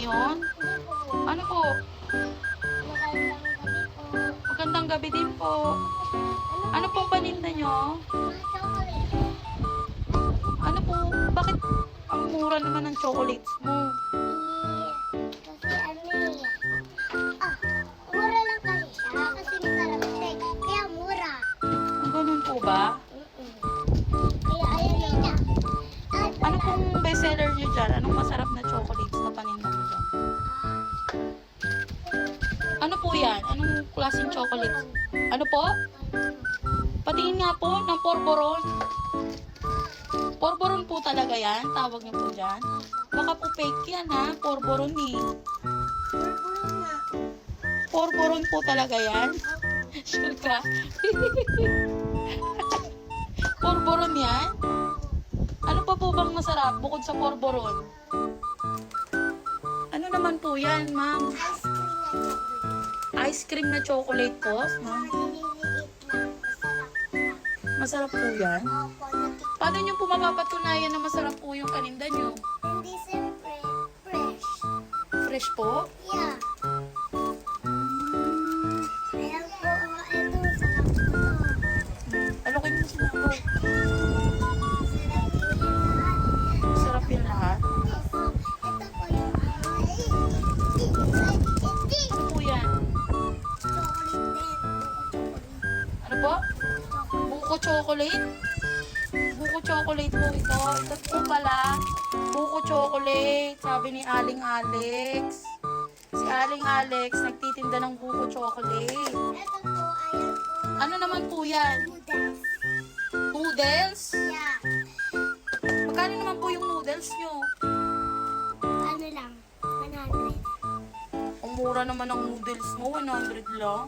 ngayon? Hindi po. Ano po? Magandang gabi po. Magandang gabi din po. Ano pong paninda nyo? Mga chocolate. Ano po? Bakit ang mura naman ng chocolates mo? Kasi ah, mura lang kasi siya. Kasi masarap siya. Kaya mura. Ang ganun po ba? Kaya ayan na. Ano pong bestseller nyo dyan? Anong masarap na chocolates na paninda mo dyan? Ano po yan? Anong klaseng chocolates? Ano po? Patingin nga po ng porboron. Porboron po talaga yan? Tawag niyo po dyan? Baka po fake yan ha? Porboron eh. Purpurong na. Porboron po talaga yan? Sure ka? Porboron yan? Ano pa po bang masarap bukod sa porboron? Ano naman po yan, ma'am? Ice cream na chocolate. Ice cream na chocolate po, ma'am? Maliliit lang. Masarap. Masarap po yan? Opo, Paano nyo po mapapatunayan na masarap po yung kaninda nyo? hindi siyempre fresh. Fresh po? Yeah. Ayan po, ito, sarap po. Alokin mo sila po. Sarap Masarap po yan lahat. yung lahat. Opo, ito po yung Ano po yan? chocolate din. Ano po? Buko chocolate? Buko chocolate po ito. Ito po pala. Buko chocolate. Sabi ni Aling Alex. Si Aling Alex nagtitinda ng buko chocolate. Ito po, ayan po. Ano naman po yan? Noodles. Noodles? Yeah. Magkano naman po yung noodles nyo? Ano lang? 100. Ang mura naman ng noodles mo. 100 lang.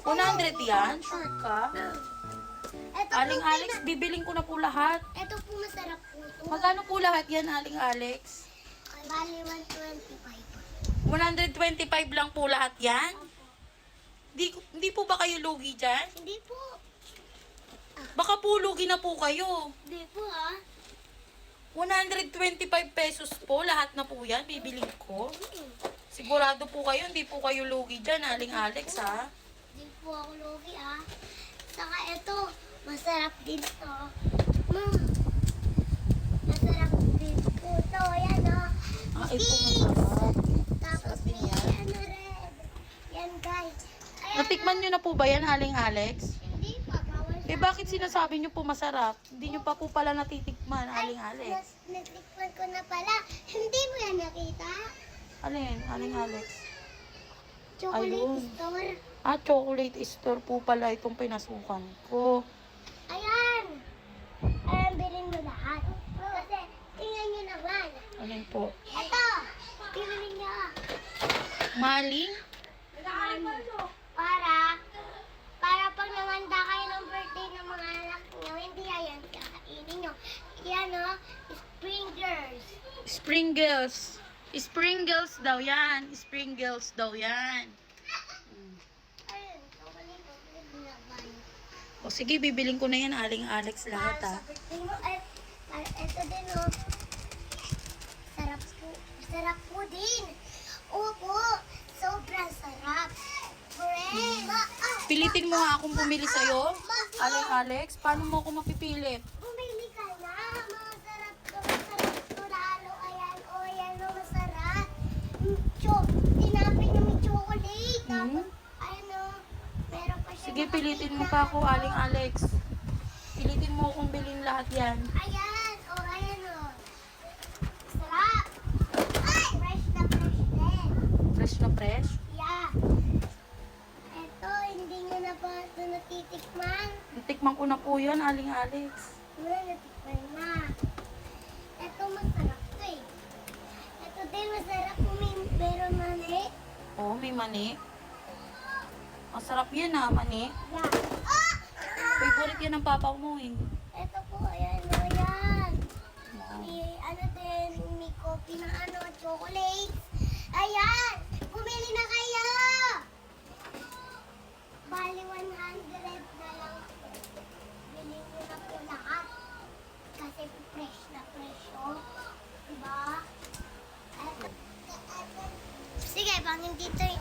100 yan? Sure ka? Ito Aling po, Alex, bibiling ko na po lahat. ito po masarap po ito. Magkano po lahat yan, Aling Alex? Bali 125. 125 lang po lahat yan? Hindi po ba kayo lugi dyan? Hindi po. Baka po lugi na po kayo. Hindi po ah. 125 pesos po, lahat na po yan, bibiling ko. Sigurado po kayo, hindi po kayo lugi dyan, Aling Alex, ha? Hindi po ako lugi ah. Saka ito, masarap din to. Masarap din po to. Yan oh. Ah, ito Sticks. masarap. Tapos Sarap din may yan. ano red. Yan guys. Ayan, Natikman nyo na po ba yan, Aling Alex? Hindi pa. Bawal Eh, bakit sinasabi nyo po masarap? Hindi nyo pa po pala natitikman, Aling Alex. Natikman ko na pala. Hindi mo yan nakita? Alin, Aling Alex? Chocolate Ayun. store. Ah, chocolate store po pala itong pinasukan ko. Ayan. Ayan, bilhin mo lahat. Kasi, tingnan nyo naman. Alin po? Ito. Bilhin nyo. Maling? Para pag namanda kayo ng birthday ng mga anak nyo, hindi ayan kakainin nyo. Yan o, Springers. Spring Girls. Spring Girls daw yan. Spring Girls daw yan. Ayun, chocolate naman. O sige, bibiling ko na yan, Aling Alex, lahat Para ha. sa birthday mo, ito din o. Sarap po. Sarap po din. Opo, sobrang sarap. Friend. Pilitin mo nga akong pumili sa'yo, Aling Alex. Paano mo ako mapipilit? Bumili ka na. Masarap to. Masarap to lalo. Ayan. O, ayan o. Masarap. Tinapin niyo may chocolate. Tapos, ayan o. Meron pa siya. Sige, pilitin mo pa ako, Aling Alex. Pilitin mo akong bilhin lahat yan. Ayan. O, ayan o. Masarap. Ay! Fresh na fresh din. Fresh na fresh. Yeah. Ito, hindi nyo na ba ito natitikman? Tikman ko na po yan, Aling Alex. Wala, natikman na. Ito, masarap to eh. Ito din, masarap kung may meron mani. Oo, may mani. Masarap yan ha, mani. Yeah. Ah! Favorite yan ng papa mo eh. Ito po, ayan o, yan. May, ano din, may coffee na ano, chocolate. Ayan! Bumili na kayo! Bali 100 na lang. Bilhin nyo na po lahat. Kasi fresh na fresh, oh. Diba? Ito, dito yung